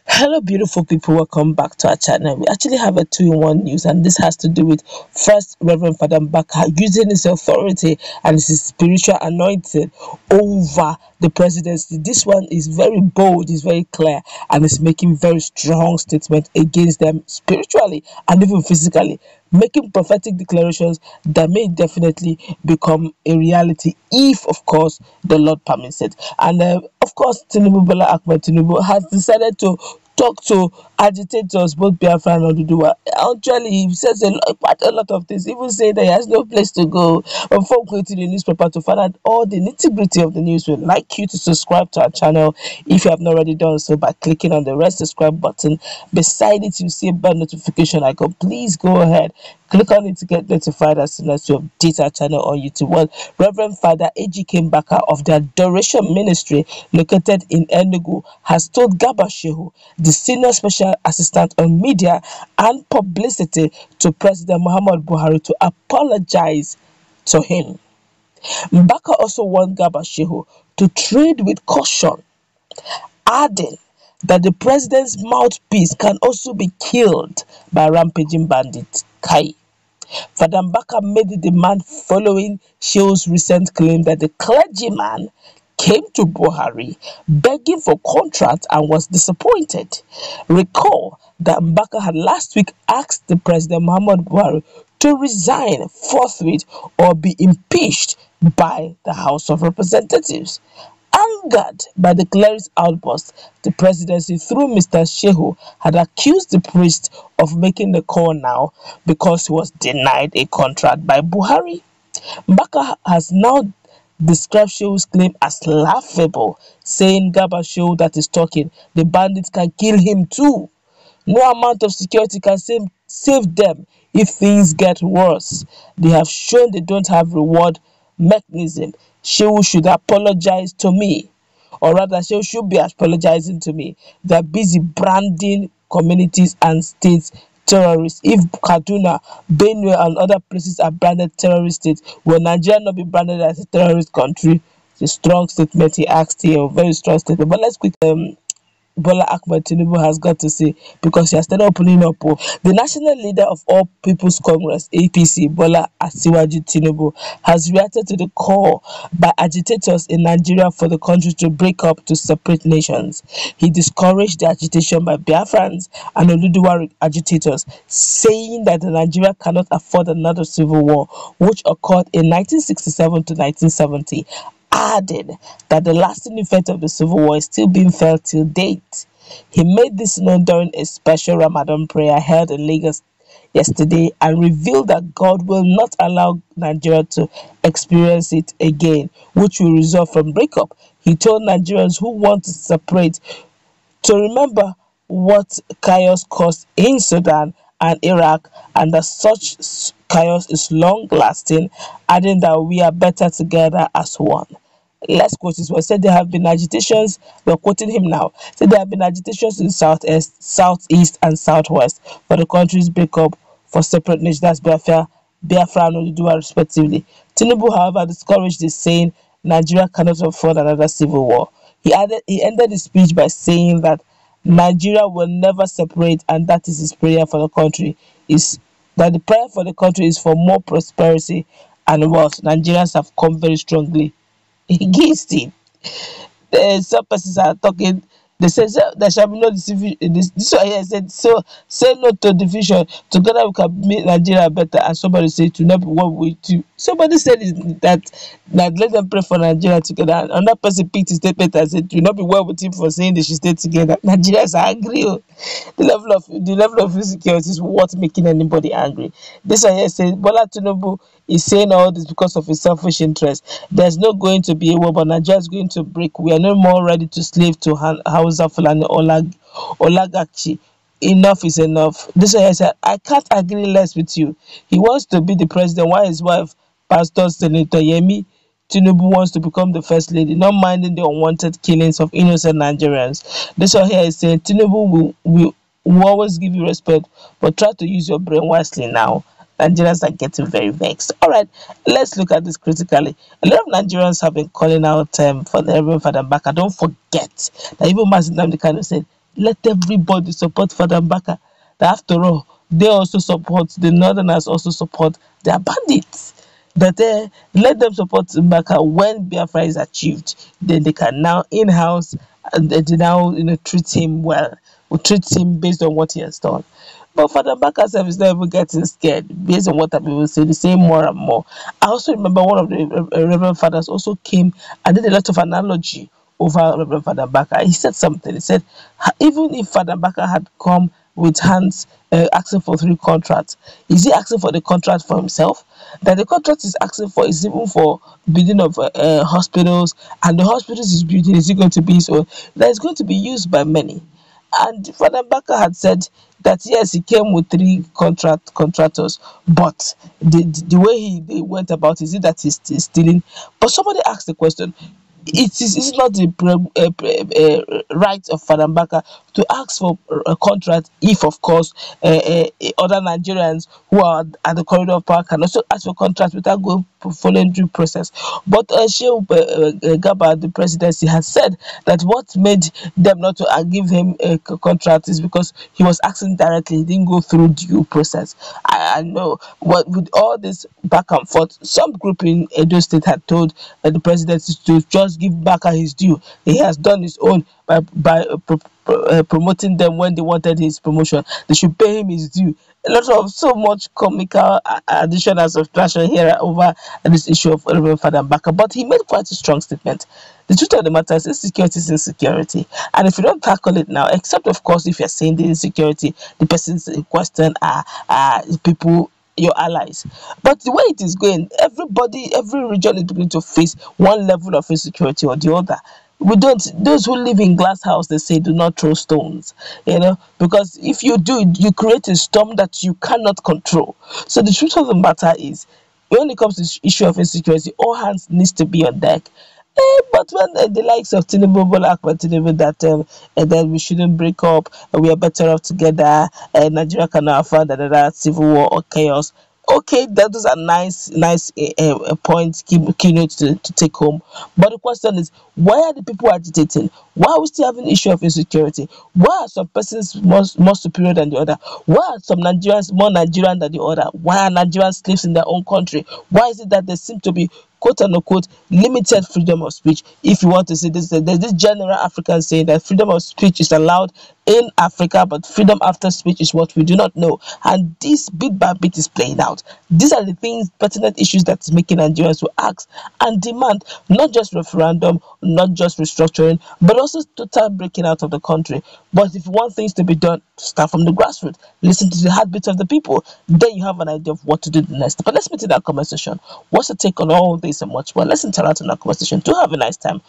Hello, beautiful people. Welcome back to our channel. We actually have a two-in-one news, and this has to do with first Reverend Father Mbaka using his authority and his spiritual anointing over the presidency. This one is very bold, is very clear, and is making very strong statements against them spiritually and even physically, making prophetic declarations that may definitely become a reality if, of course, the Lord permits it. And of course, Bola Tinubu has decided to talk to agitators, both Biafra and Oduduwa. Actually, he says quite a lot of things, even saying that he has no place to go. But before going to the newspaper to find out all the nitty-gritty of the news, we'd like you to subscribe to our channel if you have not already done so by clicking on the red subscribe button. Beside it, you see a bell notification icon. Please go ahead, click on it to get notified as soon as you update our channel on YouTube. Well, Reverend Father Ejike Mbaka of the Adoration Ministry located in Enugu has told Garba Shehu, the Senior Special Assistant on Media and Publicity to President Muhammad Buhari, to apologize to him. Mbaka also warned Garba Shehu to tread with caution, adding that the president's mouthpiece can also be killed by rampaging bandits. Father Mbaka made the demand following Shehu's recent claim that the clergyman came to Buhari begging for contract and was disappointed. Recall that Mbaka had last week asked the President Muhammad Buhari to resign forthwith or be impeached by the House of Representatives. Angered by the cleric's outburst, the presidency, through Mr. Shehu, had accused the priest of making the call now because he was denied a contract by Buhari. Mbaka has now described Shehu's claim as laughable, saying Garba Shehu that is talking, the bandits can kill him too. No amount of security can save them if things get worse. They have shown they don't have reward mechanism. Shehu should apologize to me, or rather Shehu should be apologizing to me. They're busy branding communities and states terrorists. If Kaduna, Benue and other places are branded terrorist states, will Nigeria not be branded as a terrorist country? It's a strong statement he asked here, a very strong statement. But let's quickly Bola Tinubu has got to say, because he has started opening up. The national leader of All People's Congress, APC, Bola Tinubu, has reacted to the call by agitators in Nigeria for the country to break up to separate nations. He discouraged the agitation by Biafrans and Oduduwa agitators, saying that Nigeria cannot afford another civil war, which occurred in 1967 to 1970. Added that the lasting effect of the civil war is still being felt till date. He made this known during a special Ramadan prayer held in Lagos yesterday and revealed that God will not allow Nigeria to experience it again, which will result from breakup. He told Nigerians who want to separate to remember what chaos caused in Sudan and Iraq, and that such chaos is long lasting, adding that we are better together as one. Let's quote this one. Said there have been agitations, we're quoting him now. Said there have been agitations in southeast, southeast, and southwest for the country's breakup for separate nations. That's Biafra and Oduduwa, respectively. Tinubu, however, discouraged this, saying Nigeria cannot afford another civil war. He ended his speech by saying that Nigeria will never separate, and that is his prayer for the country. Is that the prayer for the country is for more prosperity and wealth. Nigerians have come very strongly against him. Some persons are talking. They say there shall be no division. This one here said, so say no to division. Together we can make Nigeria better. And somebody said to not be one way too. Somebody said that let them pray for Nigeria together. And another person picked his statement and said to not be well with him for saying they should stay together. Nigerians are angry. The level of insecurity is what making anybody angry. This one here said Bola Tinubu is saying all this because of his selfish interest. There's not going to be a war, but Nigeria is going to break. We are no more ready to slave to Hausa Fulani oligarchy. Enough is enough. This one said, I can't agree less with you. He wants to be the president while his wife, Pastor Senator Yemi Tinubu, wants to become the first lady, not minding the unwanted killings of innocent Nigerians. This one here is saying Tinubu will always give you respect, but try to use your brain wisely now. Nigerians are getting very vexed. All right, let's look at this critically. A lot of Nigerians have been calling out for the Reverend Father Mbaka. Don't forget that even Master Nnamdi Kanu said let everybody support Father Mbaka. That after all, they also support, the Northerners also support their bandits. That let them support Mbaka. When Biafra is achieved, then they can now in-house and they now treat him well, or treat him based on what he has done. But Father Mbaka self is not even getting scared based on what people say. They say more and more. I also remember one of the Reverend Fathers also came and did a lot of analogy over Reverend Father Mbaka. He said something. He said, even if Father Mbaka had come with hands asking for 3 contracts, is he asking for the contract for himself? That the contract is asking for is even for building of hospitals, and the hospitals is building, is it going to be so that is going to be used by many? And Father Mbaka had said that yes, he came with 3 contractors, but the way he went about, is it that he's stealing? But somebody asked the question, it is not the right of Father Mbaka to ask for a contract if, of course, other Nigerians who are at the corridor of power can also ask for contracts without going following due process. But Shehu Garba, the presidency, has said that what made them not to give him a contract is because he was asking directly, he didn't go through due process. I know what with all this back and forth, some group in Edo State had told the presidency to just give Mbaka his due. He has done his own by promoting them when they wanted his promotion. They should pay him his due. A lot of so much comical addition and subtraction here over this issue of Reverend Father Mbaka, but he made quite a strong statement. The truth of the matter is insecurity, and if you don't tackle it now, except of course if you're saying the insecurity, the persons in question are people, your allies. But the way it is going, everybody, every region is beginning to face one level of insecurity or the other. We don't, those who live in glass house, they say do not throw stones, because if you do, you create a storm that you cannot control. So the truth of the matter is, when it comes to the issue of insecurity, all hands needs to be on deck. But when the likes of Tinubu, Bola Tinubu, that then we shouldn't break up, we are better off together, Nigeria cannot afford another civil war or chaos. Okay, that is a nice point, keynote to take home. But the question is, why are the people agitating? Why are we still having issue of insecurity? Why are some persons more superior than the other? Why are some Nigerians more Nigerian than the other? Why are Nigerians slaves in their own country? Why is it that there seem to be quote unquote limited freedom of speech? If you want to say this, there's this general African saying that freedom of speech is allowed in Africa, but freedom after speech is what we do not know. And this bit by bit is playing out. These are the things, pertinent issues that is making Nigerians to ask and demand not just referendum, not just restructuring, but also total breaking out of the country. But if you want things to be done, start from the grassroots, listen to the heartbeat of the people, then you have an idea of what to do next. But let's meet in that conversation. What's your take on all this and much more? Let's interact in that conversation. Do have a nice time.